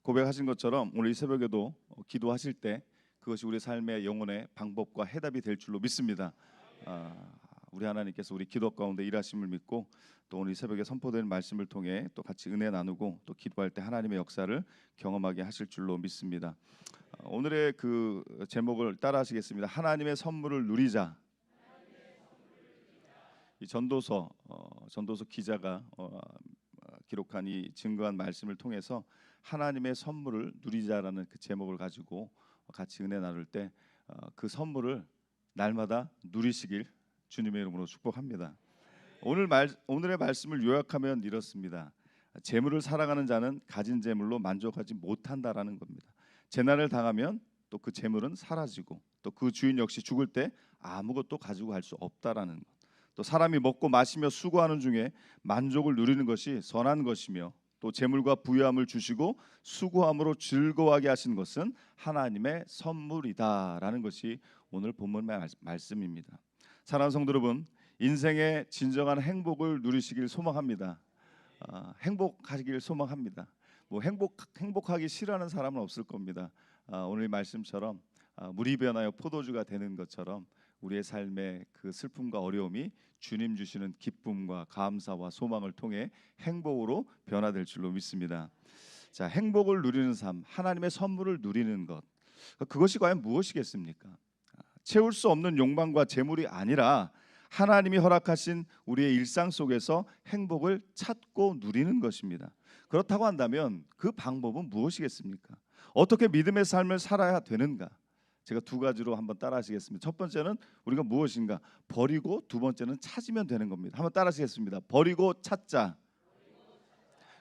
고백하신 것처럼 오늘 이 새벽에도 기도하실 때 그것이 우리 삶의 영혼의 방법과 해답이 될 줄로 믿습니다. 우리 하나님께서 우리 기도 가운데 일하심을 믿고 또 오늘 이 새벽에 선포되는 말씀을 통해 또 같이 은혜 나누고 또 기도할 때 하나님의 역사를 경험하게 하실 줄로 믿습니다. 오늘의 그 제목을 따라하시겠습니다. 하나님의 선물을 누리자. 이 전도서 기자가 기록한 이 증거한 말씀을 통해서 하나님의 선물을 누리자라는 그 제목을 가지고 같이 은혜 나눌 때 그 선물을 날마다 누리시길 주님의 이름으로 축복합니다. 오늘의 말씀을 요약하면 이렇습니다. 재물을 사랑하는 자는 가진 재물로 만족하지 못한다라는 겁니다. 재난을 당하면 또 그 재물은 사라지고 또 그 주인 역시 죽을 때 아무것도 가지고 갈 수 없다라는 것. 또 사람이 먹고 마시며 수고하는 중에 만족을 누리는 것이 선한 것이며 또 재물과 부유함을 주시고 수고함으로 즐거워하게 하신 것은 하나님의 선물이다라는 것이 오늘 본문의 말씀입니다. 사랑하는 성도 여러분, 인생의 진정한 행복을 누리시길 소망합니다. 행복하시길 소망합니다. 뭐 행복하기 싫어하는 사람은 없을 겁니다. 오늘 말씀처럼 물이 변하여 포도주가 되는 것처럼 우리의 삶의 그 슬픔과 어려움이 주님 주시는 기쁨과 감사와 소망을 통해 행복으로 변화될 줄로 믿습니다. 자, 행복을 누리는 삶, 하나님의 선물을 누리는 것, 그것이 과연 무엇이겠습니까? 채울 수 없는 욕망과 재물이 아니라 하나님이 허락하신 우리의 일상 속에서 행복을 찾고 누리는 것입니다. 그렇다고 한다면 그 방법은 무엇이겠습니까? 어떻게 믿음의 삶을 살아야 되는가? 제가 두 가지로 한번 따라하시겠습니다. 첫 번째는 우리가 무엇인가 버리고, 두 번째는 찾으면 되는 겁니다. 한번 따라하시겠습니다. 버리고 찾자.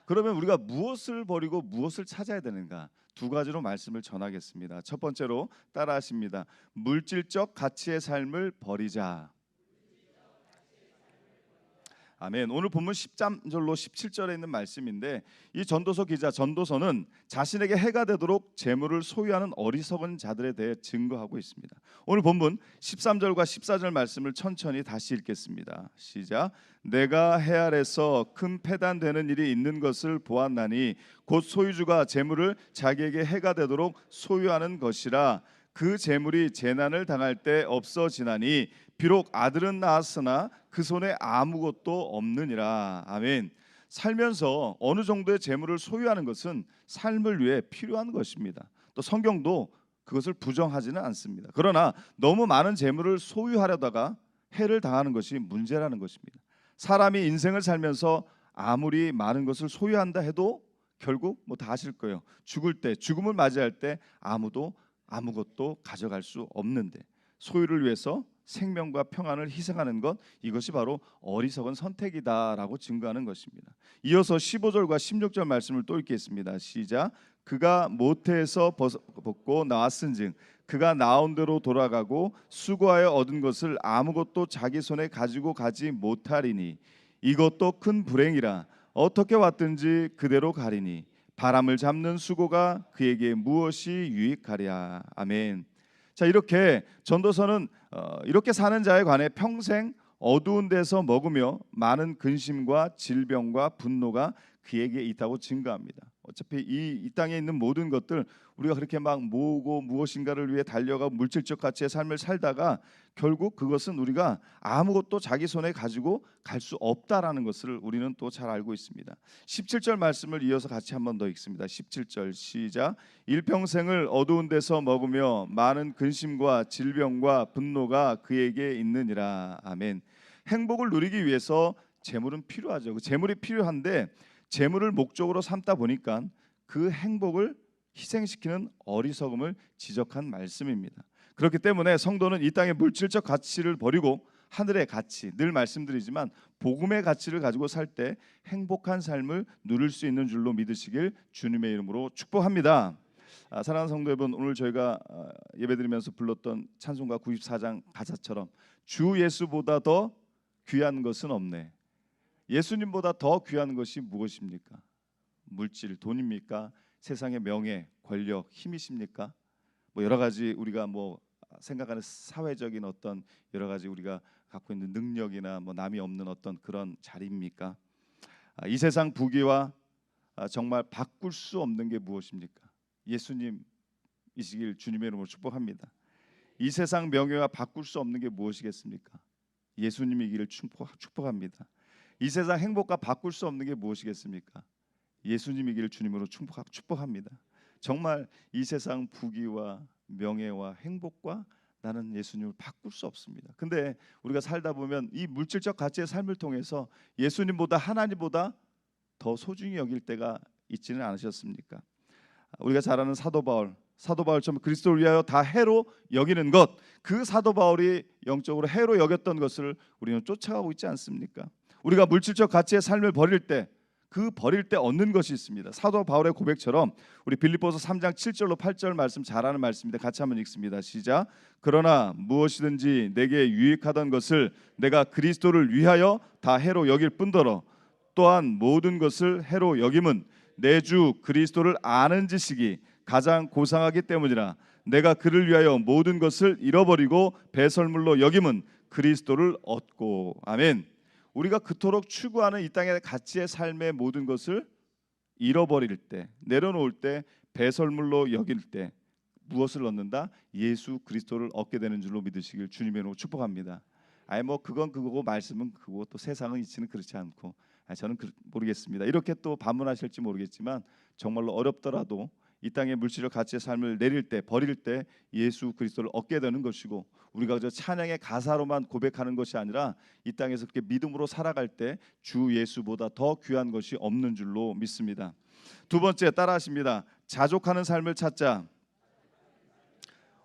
그러면 우리가 무엇을 버리고 무엇을 찾아야 되는가? 두 가지로 말씀을 전하겠습니다. 첫 번째로 따라하십니다. 물질적 가치의 삶을 버리자. 아멘. 오늘 본문 13절로 17절에 있는 말씀인데 이 전도서 기자 전도서는 자신에게 해가 되도록 재물을 소유하는 어리석은 자들에 대해 증거하고 있습니다. 오늘 본문 13절과 14절 말씀을 천천히 다시 읽겠습니다. 시작. 내가 해 아래서 큰 패단되는 일이 있는 것을 보았나니 곧 소유주가 재물을 자기에게 해가 되도록 소유하는 것이라. 그 재물이 재난을 당할 때 없어지나니 비록 아들은 낳았으나 그 손에 아무것도 없느니라. 아멘. 살면서 어느 정도의 재물을 소유하는 것은 삶을 위해 필요한 것입니다. 또 성경도 그것을 부정하지는 않습니다. 그러나 너무 많은 재물을 소유하려다가 해를 당하는 것이 문제라는 것입니다. 사람이 인생을 살면서 아무리 많은 것을 소유한다 해도 결국 다 아실 거예요. 죽을 때, 죽음을 맞이할 때 아무것도 가져갈 수 없는데 소유를 위해서 생명과 평안을 희생하는 것, 이것이 바로 어리석은 선택이다라고 증거하는 것입니다. 이어서 15절과 16절 말씀을 또 읽겠습니다. 시작. 그가 모태에서 벗고 나왔은즉 그가 나온 대로 돌아가고 수고하여 얻은 것을 아무것도 자기 손에 가지고 가지 못하리니 이것도 큰 불행이라. 어떻게 왔든지 그대로 가리니 바람을 잡는 수고가 그에게 무엇이 유익하랴. 아멘. 자, 이렇게 전도서는 이렇게 사는 자에 관해 평생 어두운 데서 먹으며 많은 근심과 질병과 분노가 그에게 있다고 증거합니다. 어차피 이 땅에 있는 모든 것들 우리가 그렇게 막 모으고 무엇인가를 위해 달려가 물질적 가치의 삶을 살다가 결국 그것은 우리가 아무것도 자기 손에 가지고 갈 수 없다라는 것을 우리는 또 잘 알고 있습니다. 17절 말씀을 이어서 같이 한 번 더 읽습니다. 17절 시작. 일평생을 어두운 데서 먹으며 많은 근심과 질병과 분노가 그에게 있느니라. 아멘. 행복을 누리기 위해서 재물은 필요하죠. 그 재물이 필요한데 재물을 목적으로 삼다 보니까 그 행복을 희생시키는 어리석음을 지적한 말씀입니다. 그렇기 때문에 성도는 이 땅의 물질적 가치를 버리고 하늘의 가치, 늘 말씀드리지만 복음의 가치를 가지고 살 때 행복한 삶을 누릴 수 있는 줄로 믿으시길 주님의 이름으로 축복합니다. 사랑하는 성도 여러분, 오늘 저희가 예배드리면서 불렀던 찬송가 94장 가사처럼 주 예수보다 더 귀한 것은 없네. 예수님보다 더 귀한 것이 무엇입니까? 물질, 돈입니까? 세상의 명예, 권력, 힘이십니까? 여러 가지 우리가 생각하는 사회적인 어떤 여러 가지 우리가 갖고 있는 능력이나 남이 없는 어떤 그런 자리입니까? 이 세상 부귀와 정말 바꿀 수 없는 게 무엇입니까? 예수님이시길 주님의 이름으로 축복합니다. 이 세상 명예와 바꿀 수 없는 게 무엇이겠습니까? 예수님이기를 축복합니다. 이 세상 행복과 바꿀 수 없는 게 무엇이겠습니까? 예수님이기를 주님으로 축복합니다. 정말 이 세상 부귀와 명예와 행복과 나는 예수님을 바꿀 수 없습니다. 근데 우리가 살다 보면 이 물질적 가치의 삶을 통해서 예수님보다 하나님보다 더 소중히 여길 때가 있지는 않으셨습니까? 우리가 잘 아는 사도 바울처럼 그리스도를 위하여 다 해로 여기는 것, 그 사도 바울이 영적으로 해로 여겼던 것을 우리는 쫓아가고 있지 않습니까? 우리가 물질적 가치의 삶을 버릴 때 얻는 것이 있습니다. 사도 바울의 고백처럼 우리 빌립보서 3장 7절로 8절 말씀 잘 아는 말씀인데 같이 한번 읽습니다. 시작. 그러나 무엇이든지 내게 유익하던 것을 내가 그리스도를 위하여 다 해로 여길 뿐더러 또한 모든 것을 해로 여김은 내 주 그리스도를 아는 지식이 가장 고상하기 때문이라. 내가 그를 위하여 모든 것을 잃어버리고 배설물로 여김은 그리스도를 얻고. 아멘. 우리가 그토록 추구하는 이 땅의 가치의 삶의 모든 것을 잃어버릴 때, 내려놓을 때, 배설물로 여길 때 무엇을 얻는다? 예수 그리스도를 얻게 되는 줄로 믿으시길 주님의 이름으로 축복합니다. 뭐 그건 그거고 말씀은 그거고 또 세상은 이치는 그렇지 않고 저는 모르겠습니다. 이렇게 또 반문하실지 모르겠지만 정말로 어렵더라도 이 땅의 물질적 가치의 삶을 내릴 때, 버릴 때 예수 그리스도를 얻게 되는 것이고, 우리가 저 찬양의 가사로만 고백하는 것이 아니라 이 땅에서 그렇게 믿음으로 살아갈 때 주 예수보다 더 귀한 것이 없는 줄로 믿습니다. 두 번째, 따라하십니다. 자족하는 삶을 찾자.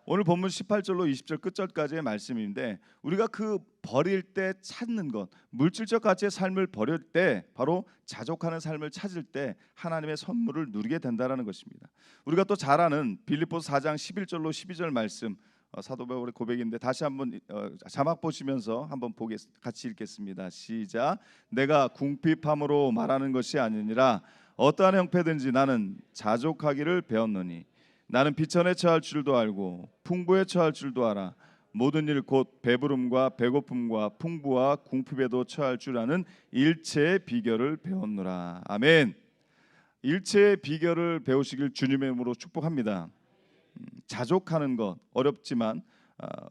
오늘 본문 18절로 20절 끝절까지의 말씀인데, 우리가 그 버릴 때 찾는 것, 물질적 가치의 삶을 버릴 때 바로 자족하는 삶을 찾을 때 하나님의 선물을 누리게 된다라는 것입니다. 우리가 또 잘 아는 빌립보서 4장 11절로 12절 말씀, 사도 바울의 고백인데 다시 한번 자막 보시면서 한번 같이 읽겠습니다. 시작. 내가 궁핍함으로 말하는 것이 아니니라 어떠한 형편든지 나는 자족하기를 배웠노니 나는 비천에 처할 줄도 알고 풍부에 처할 줄도 알아. 모든 일 곧 배부름과 배고픔과 풍부와 궁핍에도 처할 줄 아는 일체의 비결을 배웠노라. 아멘. 일체의 비결을 배우시길 주님의 이름으로 축복합니다. 자족하는 것 어렵지만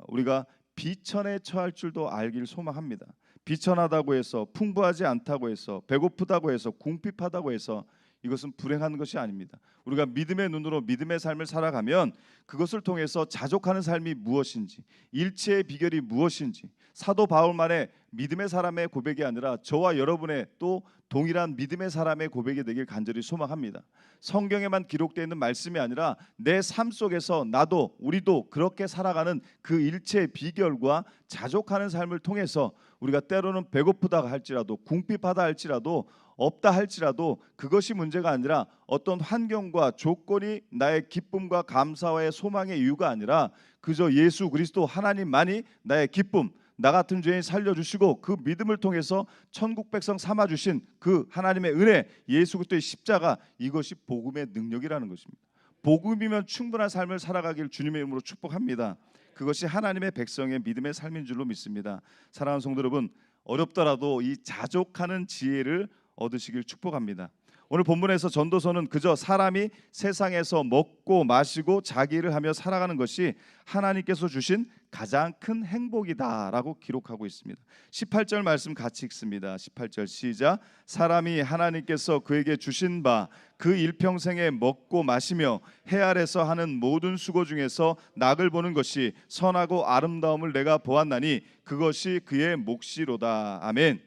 우리가 비천에 처할 줄도 알길 소망합니다. 비천하다고 해서, 풍부하지 않다고 해서, 배고프다고 해서, 궁핍하다고 해서 이것은 불행한 것이 아닙니다. 우리가 믿음의 눈으로 믿음의 삶을 살아가면 그것을 통해서 자족하는 삶이 무엇인지, 일체의 비결이 무엇인지, 사도 바울만의 믿음의 사람의 고백이 아니라 저와 여러분의 또 동일한 믿음의 사람의 고백이 되길 간절히 소망합니다. 성경에만 기록되어 있는 말씀이 아니라 내 삶 속에서 나도, 우리도 그렇게 살아가는 그 일체의 비결과 자족하는 삶을 통해서 우리가 때로는 배고프다 할지라도, 궁핍하다 할지라도, 없다 할지라도 그것이 문제가 아니라 어떤 환경과 조건이 나의 기쁨과 감사와의 소망의 이유가 아니라 그저 예수 그리스도 하나님만이 나의 기쁨, 나 같은 죄인 살려주시고 그 믿음을 통해서 천국 백성 삼아주신 그 하나님의 은혜, 예수 그리스도의 십자가, 이것이 복음의 능력이라는 것입니다. 복음이면 충분한 삶을 살아가길 주님의 이름으로 축복합니다. 그것이 하나님의 백성의 믿음의 삶인 줄로 믿습니다. 사랑하는 성도 여러분, 어렵더라도 이 자족하는 지혜를 얻으시길 축복합니다. 오늘 본문에서 전도서는 그저 사람이 세상에서 먹고 마시고 자기 일을 하며 살아가는 것이 하나님께서 주신 가장 큰 행복이다라고 기록하고 있습니다. 18절 말씀 같이 읽습니다. 18절 시작. 사람이 하나님께서 그에게 주신 바 그 일평생에 먹고 마시며 해 아래서 하는 모든 수고 중에서 낙을 보는 것이 선하고 아름다움을 내가 보았나니 그것이 그의 몫이로다. 아멘.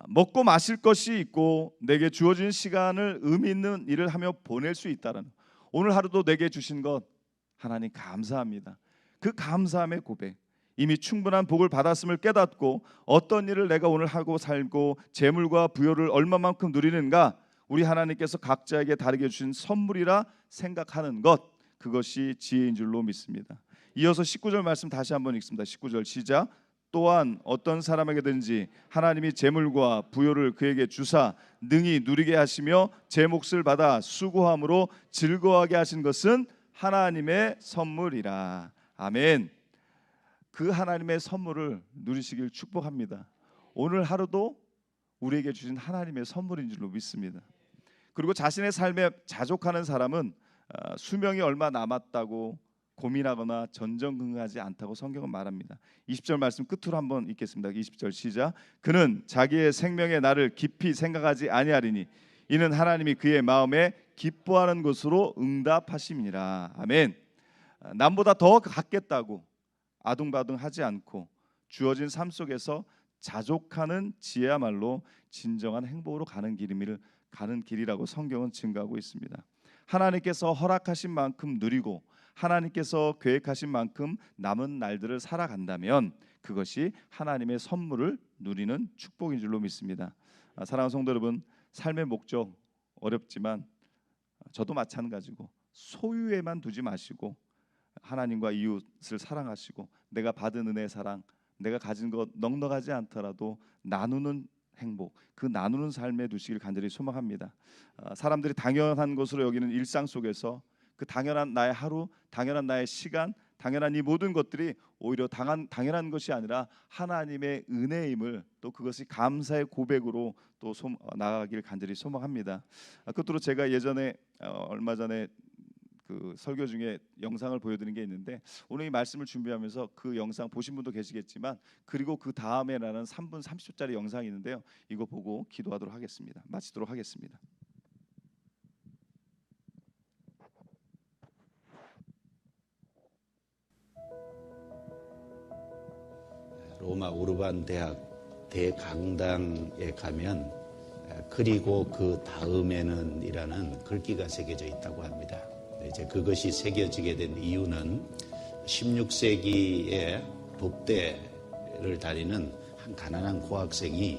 먹고 마실 것이 있고 내게 주어진 시간을 의미 있는 일을 하며 보낼 수 있다는, 오늘 하루도 내게 주신 것 하나님 감사합니다. 그 감사함의 고백, 이미 충분한 복을 받았음을 깨닫고 어떤 일을 내가 오늘 하고 살고 재물과 부여를 얼마만큼 누리는가, 우리 하나님께서 각자에게 다르게 주신 선물이라 생각하는 것, 그것이 지혜인 줄로 믿습니다. 이어서 19절 말씀 다시 한번 읽습니다. 19절 시작. 또한 어떤 사람에게든지 하나님이 재물과 부요를 그에게 주사 능히 누리게 하시며 제 몫을 받아 수고함으로 즐거워하게 하신 것은 하나님의 선물이라. 아멘. 그 하나님의 선물을 누리시길 축복합니다. 오늘 하루도 우리에게 주신 하나님의 선물인 줄로 믿습니다. 그리고 자신의 삶에 자족하는 사람은 수명이 얼마 남았다고 고민하거나 전전긍긍하지 않다고 성경은 말합니다. 20절 말씀 끝으로 한번 읽겠습니다. 20절 시작. 그는 자기의 생명의 날을 깊이 생각하지 아니하리니 이는 하나님이 그의 마음에 기뻐하는 것으로 응답하심이니라. 아멘. 남보다 더 갖겠다고 아둥바둥하지 않고 주어진 삶 속에서 자족하는 지혜야말로 진정한 행복으로 가는 길이라고 성경은 증거하고 있습니다. 하나님께서 허락하신 만큼 누리고 하나님께서 계획하신 만큼 남은 날들을 살아간다면 그것이 하나님의 선물을 누리는 축복인 줄로 믿습니다. 사랑하는 성도 여러분, 삶의 목적 어렵지만 저도 마찬가지고 소유에만 두지 마시고 하나님과 이웃을 사랑하시고 내가 받은 은혜의 사랑, 내가 가진 것 넉넉하지 않더라도 나누는 행복, 그 나누는 삶에 두시길 간절히 소망합니다. 사람들이 당연한 것으로 여기는 일상 속에서 그 당연한 나의 하루, 당연한 나의 시간, 당연한 이 모든 것들이 오히려 당연한 것이 아니라 하나님의 은혜임을 또 그것이 감사의 고백으로 또 나아가길 간절히 소망합니다. 끝으로 제가 예전에 얼마 전에 그 설교 중에 영상을 보여드린 게 있는데 오늘 이 말씀을 준비하면서 그 영상 보신 분도 계시겠지만 그리고 그 다음에라는 3분 30초짜리 영상이 있는데요. 이거 보고 기도하도록 하겠습니다. 마치도록 하겠습니다. 로마 우르반 대학 대강당에 가면 그리고 그 다음에는 이라는 글귀가 새겨져 있다고 합니다. 이제 그것이 새겨지게 된 이유는 16세기에 법대를 다니는 한 가난한 고학생이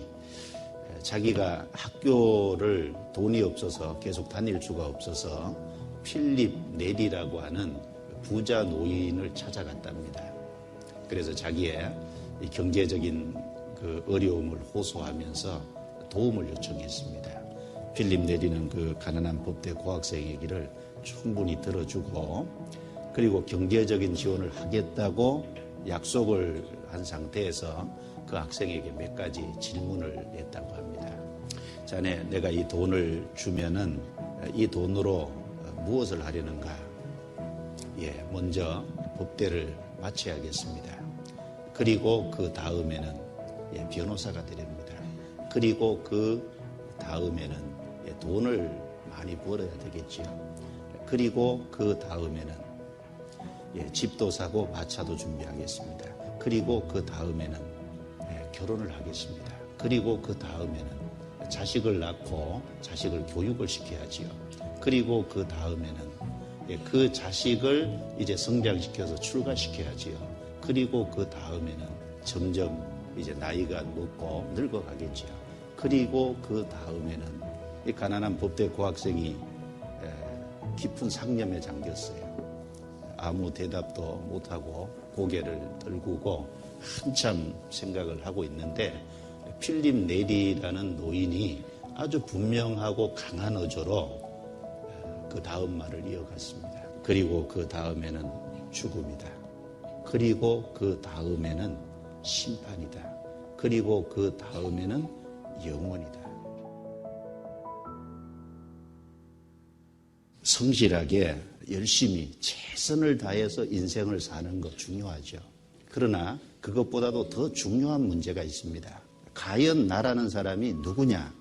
자기가 학교를 돈이 없어서 계속 다닐 수가 없어서 필립 네리라고 하는 부자 노인을 찾아갔답니다. 그래서 자기의 경제적인 그 어려움을 호소하면서 도움을 요청했습니다. 필립 네리는 그 가난한 법대 고학생 얘기를 충분히 들어주고 그리고 경제적인 지원을 하겠다고 약속을 한 상태에서 그 학생에게 몇 가지 질문을 했다고 합니다. 자네, 내가 이 돈을 주면은 이 돈으로 무엇을 하려는가? 먼저 법대를 마쳐야겠습니다. 그리고 그 다음에는 변호사가 되렵니다. 그리고 그 다음에는 돈을 많이 벌어야 되겠지요. 그리고 그 다음에는 집도 사고 마차도 준비하겠습니다. 그리고 그 다음에는 결혼을 하겠습니다. 그리고 그 다음에는 자식을 낳고 자식을 교육을 시켜야지요. 그리고 그 다음에는 그 자식을 이제 성장시켜서 출가시켜야지요. 그리고 그 다음에는 점점 이제 나이가 먹고 늙어가겠지요. 그리고 그 다음에는 이 가난한 법대 고학생이 깊은 상념에 잠겼어요. 아무 대답도 못하고 고개를 들구고 한참 생각을 하고 있는데 필립 네리라는 노인이 아주 분명하고 강한 어조로 그 다음 말을 이어갔습니다. 그리고 그 다음에는 죽음이다. 그리고 그 다음에는 심판이다. 그리고 그 다음에는 영원이다. 성실하게 열심히 최선을 다해서 인생을 사는 것 중요하죠. 그러나 그것보다도 더 중요한 문제가 있습니다. 과연 나라는 사람이 누구냐?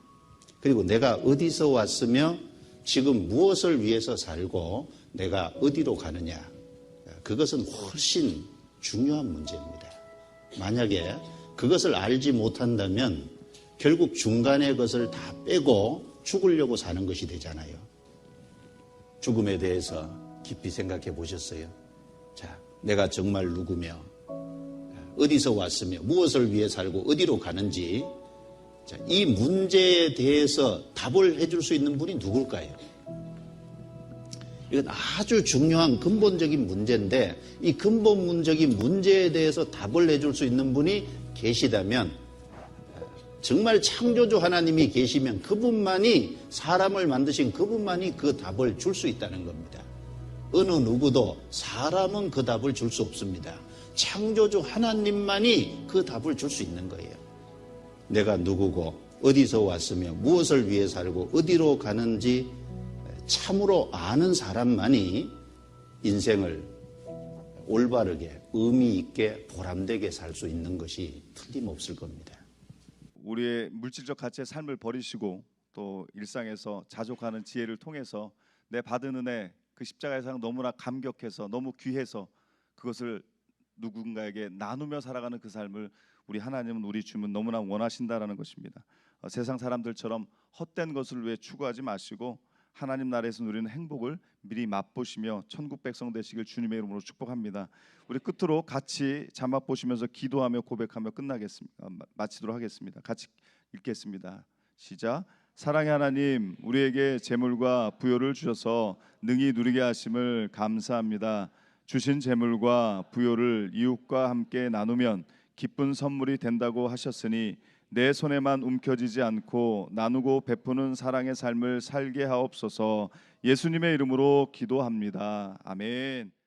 그리고 내가 어디서 왔으며 지금 무엇을 위해서 살고 내가 어디로 가느냐? 그것은 훨씬 중요한 문제입니다. 만약에 그것을 알지 못한다면 결국 중간에 것을 다 빼고 죽으려고 사는 것이 되잖아요. 죽음에 대해서 깊이 생각해 보셨어요? 자, 내가 정말 누구며 어디서 왔으며 무엇을 위해 살고 어디로 가는지 자, 이 문제에 대해서 답을 해줄 수 있는 분이 누굴까요? 이건 아주 중요한 근본적인 문제인데 이 근본적인 문제에 대해서 답을 해줄 수 있는 분이 계시다면 정말 창조주 하나님이 계시면 그분만이 사람을 만드신 그분만이 그 답을 줄 수 있다는 겁니다. 어느 누구도 사람은 그 답을 줄 수 없습니다. 창조주 하나님만이 그 답을 줄 수 있는 거예요. 내가 누구고 어디서 왔으며 무엇을 위해 살고 어디로 가는지 참으로 아는 사람만이 인생을 올바르게 의미 있게 보람되게 살 수 있는 것이 틀림없을 겁니다. 우리의 물질적 가치의 삶을 버리시고 또 일상에서 자족하는 지혜를 통해서 내 받은 은혜, 그 십자가의 사랑 너무나 감격해서 너무 귀해서 그것을 누군가에게 나누며 살아가는 그 삶을 우리 하나님은, 우리 주님은 너무나 원하신다라는 것입니다. 세상 사람들처럼 헛된 것을 위해 추구하지 마시고 하나님 나라에서 누리는 행복을 미리 맛보시며 천국 백성 되시길 주님의 이름으로 축복합니다. 우리 끝으로 같이 자막 보시면서 기도하며 고백하며 끝나겠습니다. 마치도록 하겠습니다. 같이 읽겠습니다. 시작. 사랑의 하나님, 우리에게 재물과 부요를 주셔서 능히 누리게 하심을 감사합니다. 주신 재물과 부요를 이웃과 함께 나누면 기쁜 선물이 된다고 하셨으니 내 손에만 움켜쥐지 않고 나누고 베푸는 사랑의 삶을 살게 하옵소서. 예수님의 이름으로 기도합니다. 아멘.